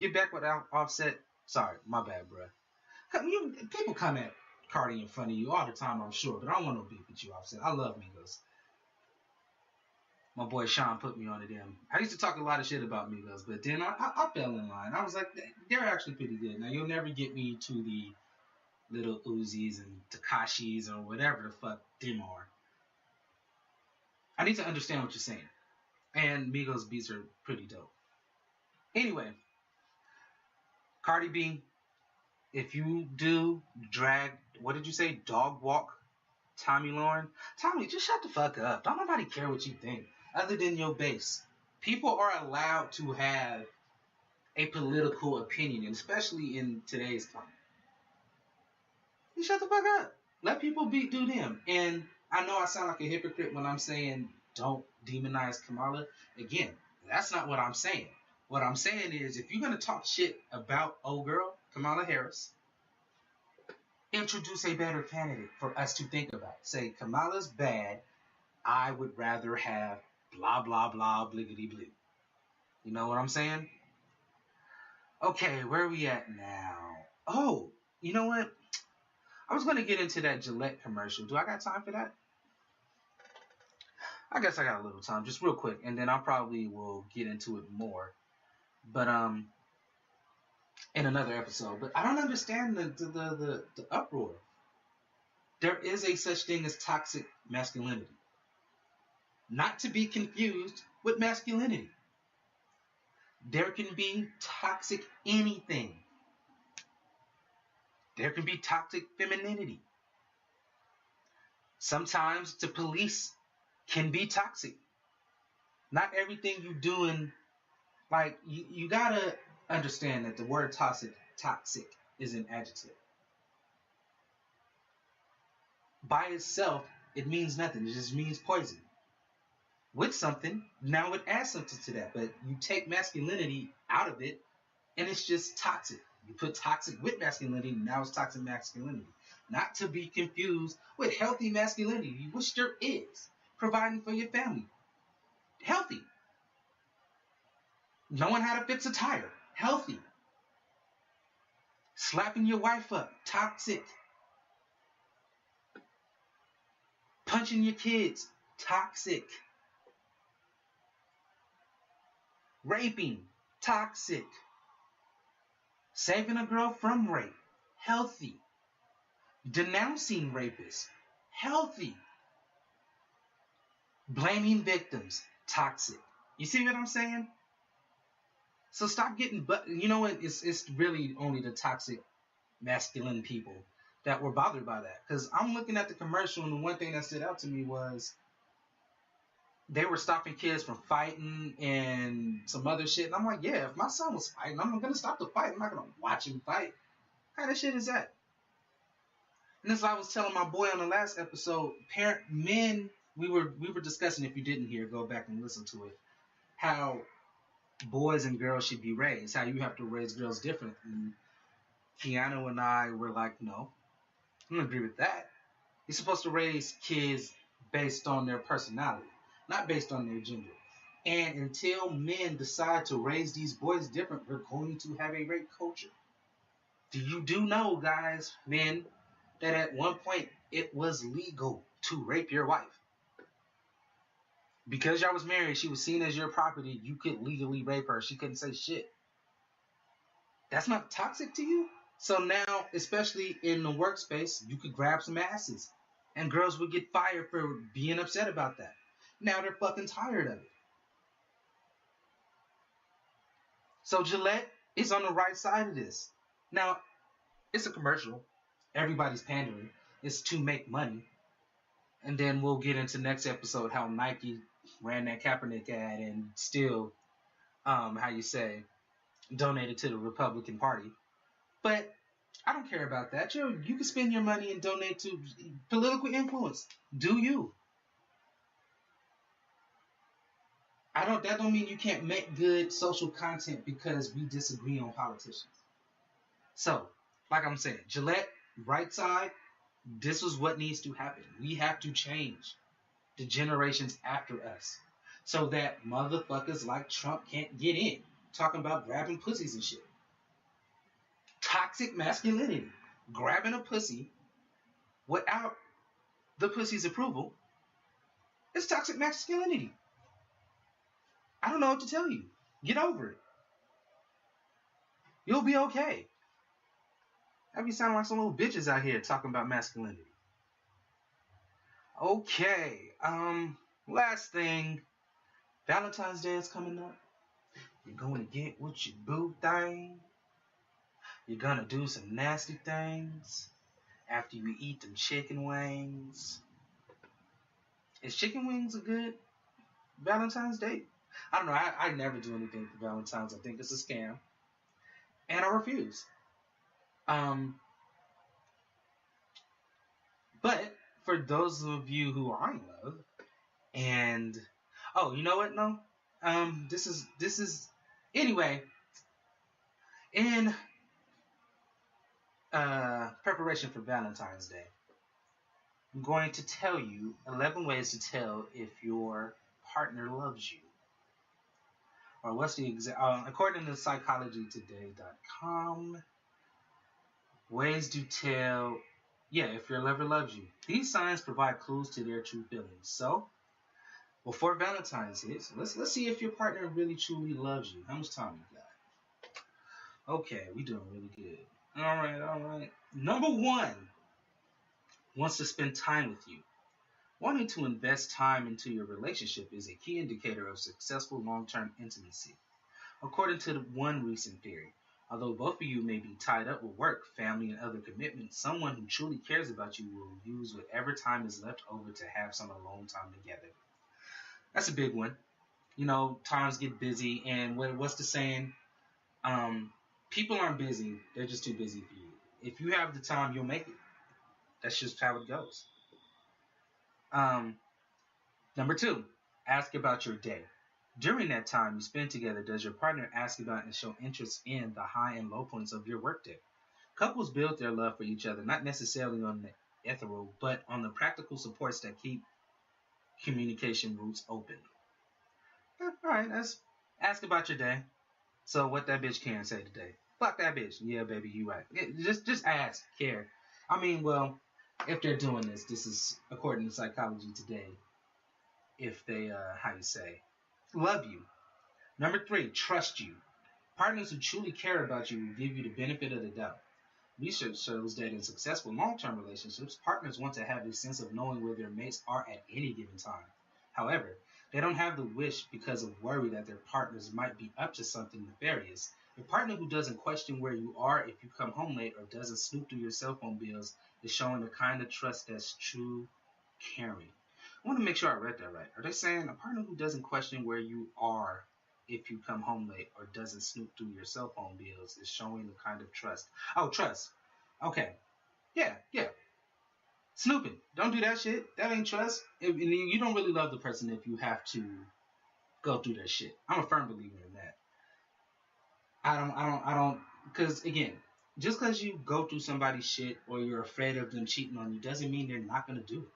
Get back with Offset. Sorry, my bad, bruh. People come at Cardi in front of you all the time, I'm sure, but I don't want no beef with you, Offset. I love Migos. My boy Sean put me on to them. I used to talk a lot of shit about Migos, but then I fell in line. I was like, they're actually pretty good. Now, you'll never get me to the little Uzis and Takashis or whatever the fuck them are. I need to understand what you're saying. And Migos beats are pretty dope. Anyway, Cardi B, if you do drag, what did you say, dog walk Tommy Lauren? Tommy, just shut the fuck up. Don't nobody care what you think, other than your base. People are allowed to have a political opinion, especially in today's climate. You shut the fuck up. Let people do them. And I know I sound like a hypocrite when I'm saying don't demonize Kamala. Again, that's not what I'm saying. What I'm saying is, if you're going to talk shit about old girl, Kamala Harris, introduce a better candidate for us to think about. Say, Kamala's bad. I would rather have blah, blah, blah, bliggity, blue. You know what I'm saying? Okay, where are we at now? Oh, you know what? I was going to get into that Gillette commercial. Do I got time for that? I guess I got a little time, just real quick, and then I probably will get into it more. But in another episode. But I don't understand the uproar. There is a such thing as toxic masculinity. Not to be confused with masculinity. There can be toxic anything. There can be toxic femininity. Sometimes the police can be toxic. Not everything you doing, like you gotta understand that the word toxic is an adjective. By itself, it means nothing. It just means poison. With something, now it adds something to that. But you take masculinity out of it, and it's just toxic. You put toxic with masculinity, now it's toxic masculinity. Not to be confused with healthy masculinity, which there is. Providing for your family. Healthy. Knowing how to fix a tire. Healthy. Slapping your wife up. Toxic. Punching your kids. Toxic. Raping. Toxic. Saving a girl from rape. Healthy. Denouncing rapists. Healthy. Blaming victims. Toxic. You see what I'm saying? So stop getting, but you know what? It's really only the toxic masculine people that were bothered by that. Because I'm looking at the commercial, and the one thing that stood out to me was they were stopping kids from fighting and some other shit. And I'm like, yeah, if my son was fighting, I'm going to stop the fight. I'm not going to watch him fight. What kind of shit is that? And this is what I was telling my boy on the last episode. Men, we were discussing, if you didn't hear, go back and listen to it, how boys and girls should be raised, how you have to raise girls different. And Keanu and I were like, no, I don't agree with that. You're supposed to raise kids based on their personality, not based on their gender. And until men decide to raise these boys different, we're going to have a rape culture. Do know, guys, men, that at one point it was legal to rape your wife? Because y'all was married, she was seen as your property, you could legally rape her. She couldn't say shit. That's not toxic to you? So now, especially in the workspace, you could grab some asses. And girls would get fired for being upset about that. Now they're fucking tired of it. So Gillette is on the right side of this. Now, it's a commercial. Everybody's pandering. It's to make money. And then we'll get into next episode how Nike ran that Kaepernick ad and still, donated to the Republican Party. But I don't care about that. You can spend your money and donate to political influence. Do you? That don't mean you can't make good social content because we disagree on politicians. So, like I'm saying, Gillette, right side, this is what needs to happen. We have to change the generations after us so that motherfuckers like Trump can't get in talking about grabbing pussies and shit. Toxic masculinity. Grabbing a pussy without the pussy's approval is toxic masculinity. I don't know what to tell you. Get over it. You'll be okay. I be sounding like some little bitches out here talking about masculinity. Okay. Last thing. Valentine's Day is coming up. You're going to get with your boo thing. You're going to do some nasty things after you eat them chicken wings. Is chicken wings a good Valentine's Day? I don't know. I never do anything for Valentine's. I think it's a scam. And I refuse. But for those of you who are in love, and you know what? No, this is anyway. In preparation for Valentine's Day, I'm going to tell you 11 ways to tell if your partner loves you. Or what's the according to psychologytoday.com, ways to tell, if your lover loves you. These signs provide clues to their true feelings. So, before Valentine's hits, let's see if your partner really truly loves you. How much time you got? Okay, we doing really good. All right. Number 1, wants to spend time with you. Wanting to invest time into your relationship is a key indicator of successful long-term intimacy. According to one recent theory, although both of you may be tied up with work, family, and other commitments, someone who truly cares about you will use whatever time is left over to have some alone time together. That's a big one. You know, times get busy, and what's the saying? People aren't busy. They're just too busy for you. If you have the time, you'll make it. That's just how it goes. Number 2, ask about your day. During that time you spend together, does your partner ask about and show interest in the high and low points of your workday? Couples build their love for each other, not necessarily on the ethereal, but on the practical supports that keep communication routes open. All right, let's ask about your day. So what that bitch can say today? Fuck that bitch. Yeah, baby, you right. Just ask, care. I mean, well, if they're doing this is according to Psychology Today. If they, love you. Number 3, trust you. Partners who truly care about you will give you the benefit of the doubt. Research shows that in successful long-term relationships, partners want to have a sense of knowing where their mates are at any given time. However, they don't have the wish because of worry that their partners might be up to something nefarious. A partner who doesn't question where you are if you come home late or doesn't snoop through your cell phone bills is showing the kind of trust that's true caring. I want to make sure I read that right. Are they saying a partner who doesn't question where you are if you come home late or doesn't snoop through your cell phone bills is showing the kind of trust? Oh, trust. Okay. Yeah. Snooping. Don't do that shit. That ain't trust. You don't really love the person if you have to go through that shit. I'm a firm believer in that. I don't, because again, just because you go through somebody's shit or you're afraid of them cheating on you doesn't mean they're not going to do it.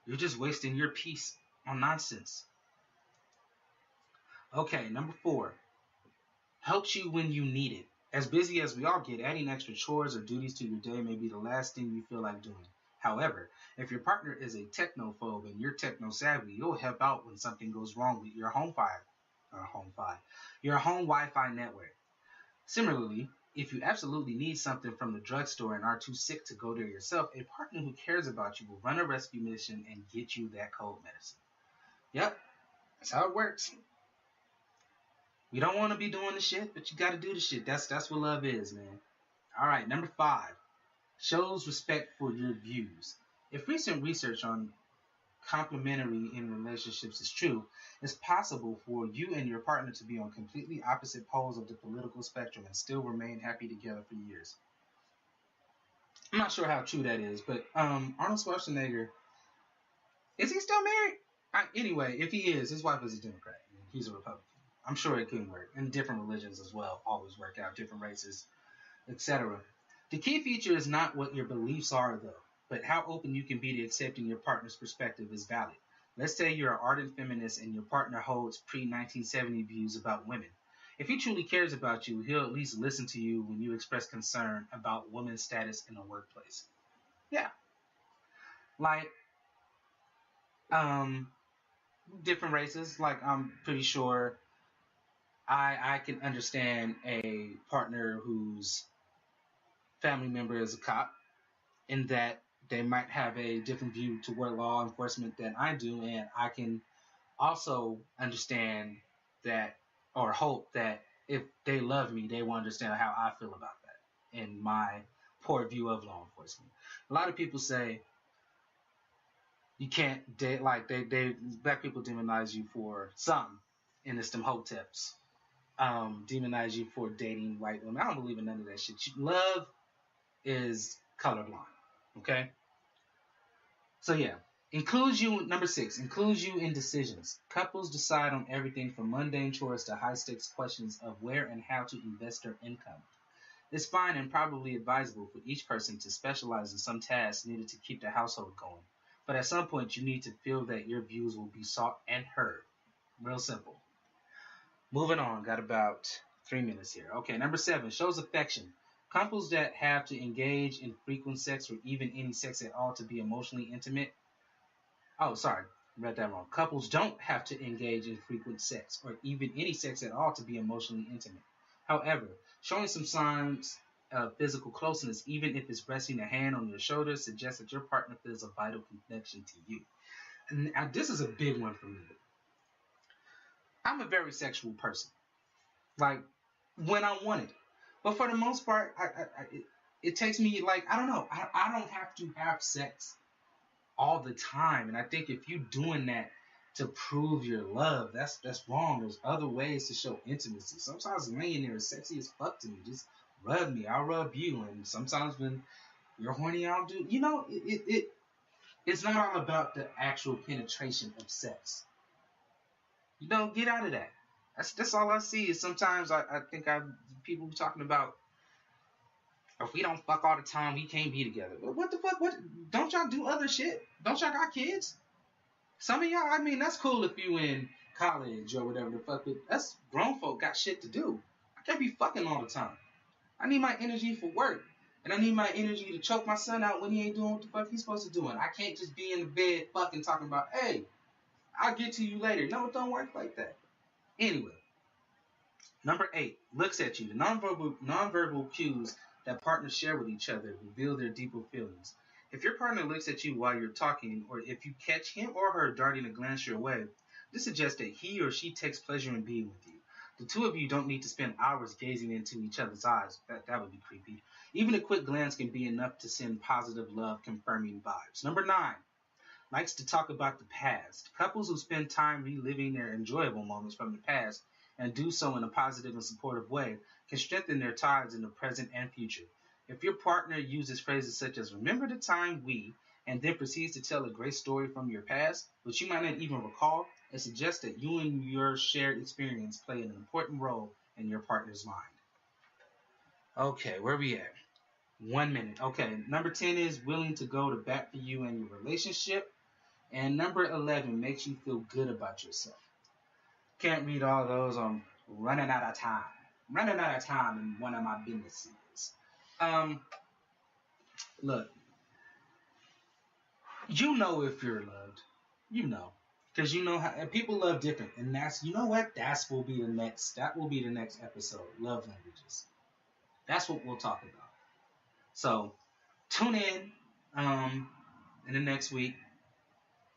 You're just wasting your peace on nonsense. Okay, number 4. Helps you when you need it. As busy as we all get, adding extra chores or duties to your day may be the last thing you feel like doing. However, if your partner is a technophobe and you're techno-savvy, you'll help out when something goes wrong with your home Wi-Fi network. Similarly, if you absolutely need something from the drugstore and are too sick to go there yourself, a partner who cares about you will run a rescue mission and get you that cold medicine. Yep, that's how it works. We don't want to be doing the shit, but you got to do the shit. That's what love is, man. All right, number 5. Shows respect for your views. If recent research on complementary in relationships is true, it's possible for you and your partner to be on completely opposite poles of the political spectrum and still remain happy together for years. I'm not sure how true that is, but Arnold Schwarzenegger, is he still married? Anyway, if he is, his wife is a Democrat. He's a Republican. I'm sure it couldn't work. And different religions as well always work out, different races, etc. The key feature is not what your beliefs are, though, but how open you can be to accepting your partner's perspective is valid. Let's say you're an ardent feminist and your partner holds pre-1970 views about women. If he truly cares about you, he'll at least listen to you when you express concern about women's status in the workplace. Yeah. Like, um, different races. Like, I'm pretty sure I can understand a partner whose family member is a cop, in that they might have a different view toward law enforcement than I do, and I can also understand that, or hope that, if they love me, they will understand how I feel about that and my poor view of law enforcement. A lot of people say you can't date, like they black people demonize you for some, and it's them hoteps. Demonize you for dating white women. I don't believe in none of that shit. Love is colorblind. Okay? So yeah. Number 6, includes you in decisions. Couples decide on everything from mundane chores to high-stakes questions of where and how to invest their income. It's fine and probably advisable for each person to specialize in some tasks needed to keep the household going. But at some point, you need to feel that your views will be sought and heard. Real simple. Moving on, got about 3 minutes here. Okay, number 7, shows affection. Couples that have to engage in frequent sex or even any sex at all to be emotionally intimate. Oh, sorry, read that wrong. Couples don't have to engage in frequent sex or even any sex at all to be emotionally intimate. However, showing some signs of physical closeness, even if it's resting a hand on your shoulder, suggests that your partner feels a vital connection to you. And now, this is a big one for me. I'm a very sexual person, like, when I want it. But for the most part, it takes me, like, I don't know. I don't have to have sex all the time. And I think if you're doing that to prove your love, that's wrong. There's other ways to show intimacy. Sometimes laying there is sexy as fuck to me. Just rub me, I'll rub you. And sometimes when you're horny, I'll do, it's not all about the actual penetration of sex. Get out of that. That's all I see. Is sometimes I think people talking about, if we don't fuck all the time, we can't be together. What the fuck? What? Don't y'all do other shit? Don't y'all got kids? Some of y'all, I mean, that's cool if you in college or whatever the fuck, but us grown folk got shit to do. I can't be fucking all the time. I need my energy for work. And I need my energy to choke my son out when he ain't doing what the fuck he's supposed to do. And I can't just be in the bed fucking talking about, hey, I'll get to you later. No, it don't work like that. Anyway, number 8, looks at you. The nonverbal cues that partners share with each other reveal their deeper feelings. If your partner looks at you while you're talking, or if you catch him or her darting a glance your way, this suggests that he or she takes pleasure in being with you. The two of you don't need to spend hours gazing into each other's eyes. That would be creepy. Even a quick glance can be enough to send positive love-confirming vibes. Number 9, likes to talk about the past. Couples who spend time reliving their enjoyable moments from the past and do so in a positive and supportive way can strengthen their ties in the present and future. If your partner uses phrases such as "remember the time we," and then proceeds to tell a great story from your past, which you might not even recall, it suggests that you and your shared experience play an important role in your partner's mind. Okay, where we at? 1 minute. Okay, number 10 is willing to go to bat for you and your relationship. And number 11 makes you feel good about yourself. Can't read all those. I'm running out of time. Running out of time in one of my businesses. Look, you know if you're loved. You know. Because you know how people love different. And that's, you know what? That will be the next episode. Love languages. That's what we'll talk about. So, tune in the next week.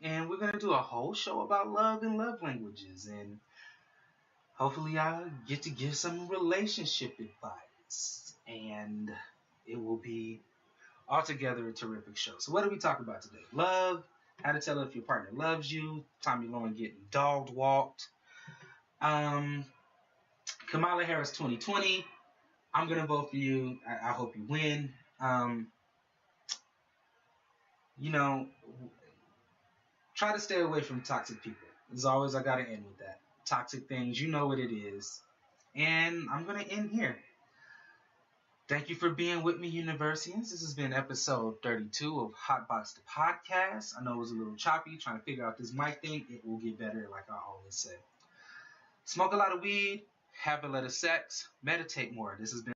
And we're going to do a whole show about love and love languages. And hopefully I'll get to give some relationship advice. And it will be altogether a terrific show. So what did we talk about today? Love, how to tell if your partner loves you, Tommy Lauren getting dog walked, Kamala Harris 2020. I'm going to vote for you. I hope you win. Try to stay away from toxic people. As always, I got to end with that. Toxic things, you know what it is. And I'm going to end here. Thank you for being with me, Universians. This has been episode 32 of Hotbox the Podcast. I know it was a little choppy trying to figure out this mic thing. It will get better, like I always say. Smoke a lot of weed. have a lot of sex, meditate more. This has been